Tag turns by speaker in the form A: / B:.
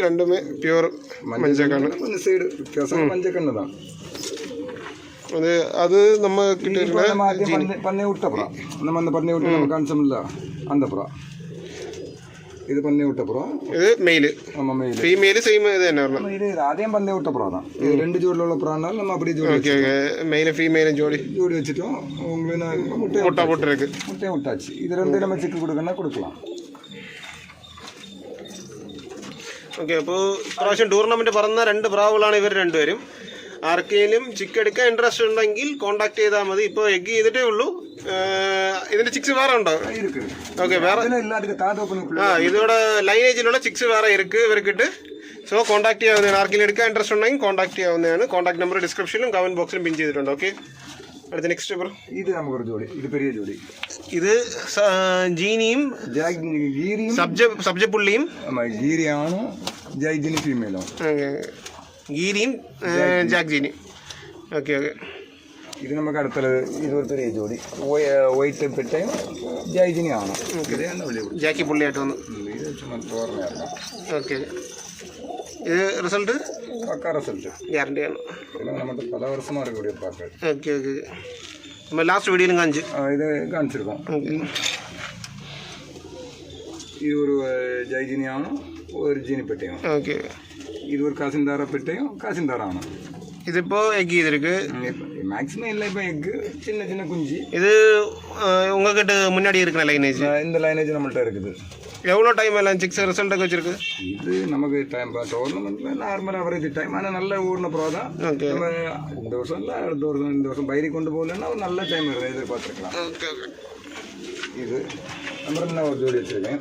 A: രണ്ടുമേ pure മഞ്ചക്കണ്ണ്.
B: Side വ്യത്യാസം മഞ്ചക്കണ്ണ് தான்.
A: அது நம்ம கிட்ட இருக்கிற
B: பண்ணை விட்ட புறா. நம்ம அந்த பண்ணை விட்டு நம்ம காமிச்சோம்ல அந்த புறா. இது பண்ணை விட்ட புறா.
A: இது மெயில்.
B: ஆமா மெயில்.
A: ஃபீமேல் சேம் இது என்ன வரணும்?
B: இது அதே பண்ணை விட்ட புறா தான். இது ரெண்டு ஜோடில உள்ள புறானால நம்ம அப்படியே ஜோடி.
A: Okay okay. மெயில் ஃபீமேல் ஜோடி
B: வச்சிட்டோம். உங்களுக்கு
A: முட்டை போட்டு இருக்கு.
B: முட்டை விட்டாச்சு. இது ரெண்டு நம்ம சிக்கு கொடுக்கணும்னா கொடுக்கலாம்.
A: ഓക്കെ, അപ്പോൾ പ്രാവശ്യം ടൂർണമെൻറ്റ് പറഞ്ഞ 2 പ്രാവുകളാണ് ഇവർ രണ്ടുപേരും. ആർക്കെങ്കിലും ചിക്ക് എടുക്കാൻ ഇൻട്രസ്റ്റ് ഉണ്ടെങ്കിൽ കോൺടാക്ട് ചെയ്താൽ മതി. ഇപ്പോൾ എഗ് ചെയ്തിട്ടേ ഉള്ളൂ. ഇതിൻ്റെ ചിക്സ് വേറെ ഉണ്ടോ? ഓക്കെ, വേറെ ഇതിവിടെ ലൈനേജിലുള്ള ചിക്സ് വേറെ ഇருக்கு ഇവർക്കിട്ട്. സോ കോൺടാക്ട് ചെയ്യാവുന്നതാണ്. ആർക്കെങ്കിലും എടുക്കാൻ ഇൻട്രസ്റ്റ് ഉണ്ടെങ്കിൽ കോൺടാക്ട് ചെയ്യാവുന്നതാണ്. കോൺടാക്ട് നമ്പർ ഡിസ്ക്രിപ്ഷനിലും കമൻറ്റ് ബോക്സിലും പിൻ ചെയ്തിട്ടുണ്ട്. ഓക്കെ, അടുത്ത നെക്സ്റ്റ് ബ്രോ.
B: ഇത് നമുക്കൊരു ജോഡി, ഇത് പെരിയ ജോഡി.
A: ഇത് ജീനിയും സബ്ജപ്പുള്ളിയും.
B: ഗീരിയാണ് ജൈജിനി ഫീമെയിലോ.
A: ഗീരിയും ജാക്ക് ജീനി. Okay okay.
B: ഇത് നമുക്ക് അടുത്തുള്ളത് ഇതൊരു പെരിയ ജോഡി. വൈറ്റ് പെട്ടയും ജൈജിനിയാണ്.
A: ജാക്കി പുള്ളിയായിട്ട് വന്നു. ഓക്കെ, ഇത് റിസൾട്ട്
B: പക്കാ റിസൾട്ട്
A: ഗ്യാരണ്ടി ആണ്.
B: നമ്മുടെ പല വർഷമാർ കൂടി പാക്കാൻ.
A: Okay okay. നമ്മൾ ലാസ്റ്റ് വീഡിയോയിലും കാണിച്ചു.
B: ഇത് കാണിച്ചിരിക്കാം. ഇത് ഒരു ജൈജിനിയാണ്, ഒരു ജീനിപ്പെട്ടയും.
A: ഓക്കെ,
B: ഇത് ഒരു കാസിൻദാറ പെട്ടയും കാസിൻദാറാണ്.
A: ഇതിപ്പോ എഗ് ചെയ്തിருக்கு.
B: மேக்ஸிமம் இல்லை. இப்போ எக்கு சின்ன சின்ன குஞ்சு.
A: இது உங்ககிட்ட முன்னாடி இருக்கிற லைனேஜ்.
B: இந்த லைனேஜ் நம்மள்ட்ட இருக்குது.
A: எவ்வளோ டைம் எல்லாம் சிக்ஸ் ரிசல்ட்டൊക്കെ வச்சிருக்கு?
B: இது நமக்கு டைம் டோர்னமெண்ட்டில் நார்மல் அவரேஜ் டைம். ஆனால் நல்ல ஓடின ப்ரோ தான். நம்ம இந்த வருஷம் இல்லை, அடுத்த வருஷம், இந்த வருஷம் பயிரி கொண்டு போகலன்னா ஒரு நல்ல டைம் எதிர்பார்த்துருக்கலாம்.
A: Okay okay.
B: இது நம்ம ஒரு ஜோடி வச்சுருக்கேன்.